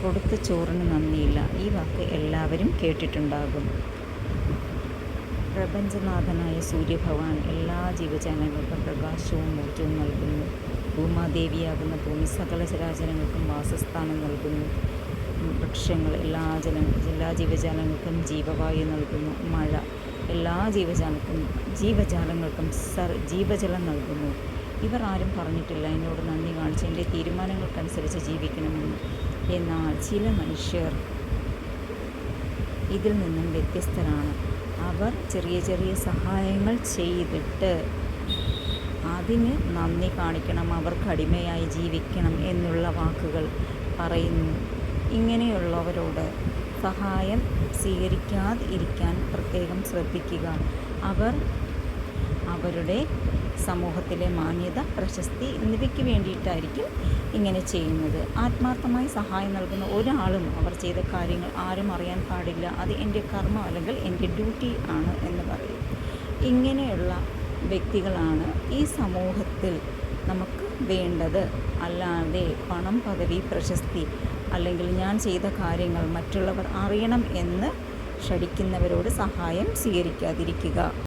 കൊടുത്ത ചോറിന് നന്ദിയില്ല. ഈ വാക്ക് എല്ലാവരും കേട്ടിട്ടുണ്ടാകും. പ്രപഞ്ചനാഥനായ സൂര്യഭഗവാൻ എല്ലാ ജീവജാലങ്ങൾക്കും പ്രകാശവും ഊർജവും നൽകുന്നു. ഭൂമാദേവിയാകുന്ന ഭൂമി സകല ചരാചരങ്ങൾക്കും വാസസ്ഥാനം നൽകുന്നു. വൃക്ഷങ്ങൾ എല്ലാ ജീവജാലങ്ങൾക്കും ജീവവായു നൽകുന്നു. മഴ എല്ലാ ജീവജാലങ്ങൾക്കും ജീവജലം നൽകുന്നു. ഇവർ ആരും പറഞ്ഞിട്ടില്ല എന്നോട് നന്ദി കാണിച്ച് എൻ്റെ തീരുമാനങ്ങൾക്കനുസരിച്ച് ജീവിക്കണമെന്ന്. എന്നാൽ ചില മനുഷ്യർ ഇതിൽ നിന്നും വ്യത്യസ്തരാണ്. അവർ ചെറിയ ചെറിയ സഹായങ്ങൾ ചെയ്തിട്ട് അതിന് നന്ദി കാണിക്കണം, അവർക്ക് അടിമയായി ജീവിക്കണം എന്നുള്ള വാക്കുകൾ പറയുന്നു. ഇങ്ങനെയുള്ളവരോട് സഹായം സ്വീകരിക്കാതിരിക്കാൻ പ്രത്യേകം ശ്രദ്ധിക്കുക. അവർ അവരുടെ സമൂഹത്തിലെ മാന്യത, പ്രശസ്തി എന്നിവയ്ക്ക് വേണ്ടിയിട്ടായിരിക്കും ഇങ്ങനെ ചെയ്യുന്നത്. ആത്മാർത്ഥമായി സഹായം നൽകുന്ന ഒരാളും അവർ ചെയ്ത കാര്യങ്ങൾ ആരും അറിയാൻ പാടില്ല. അത് എൻ്റെ കർമ്മം അല്ലെങ്കിൽ എൻ്റെ ഡ്യൂട്ടി ആണ് എന്ന് പറയും. ഇങ്ങനെയുള്ള വ്യക്തികളാണ് ഈ സമൂഹത്തിൽ നമുക്ക് വേണ്ടത്. അല്ലാതെ പണം, പദവി, പ്രശസ്തി അല്ലെങ്കിൽ ഞാൻ ചെയ്ത കാര്യങ്ങൾ മറ്റുള്ളവർ അറിയണം എന്ന് ശഠിക്കുന്നവരോട് സഹായം സ്വീകരിക്കാതിരിക്കുക.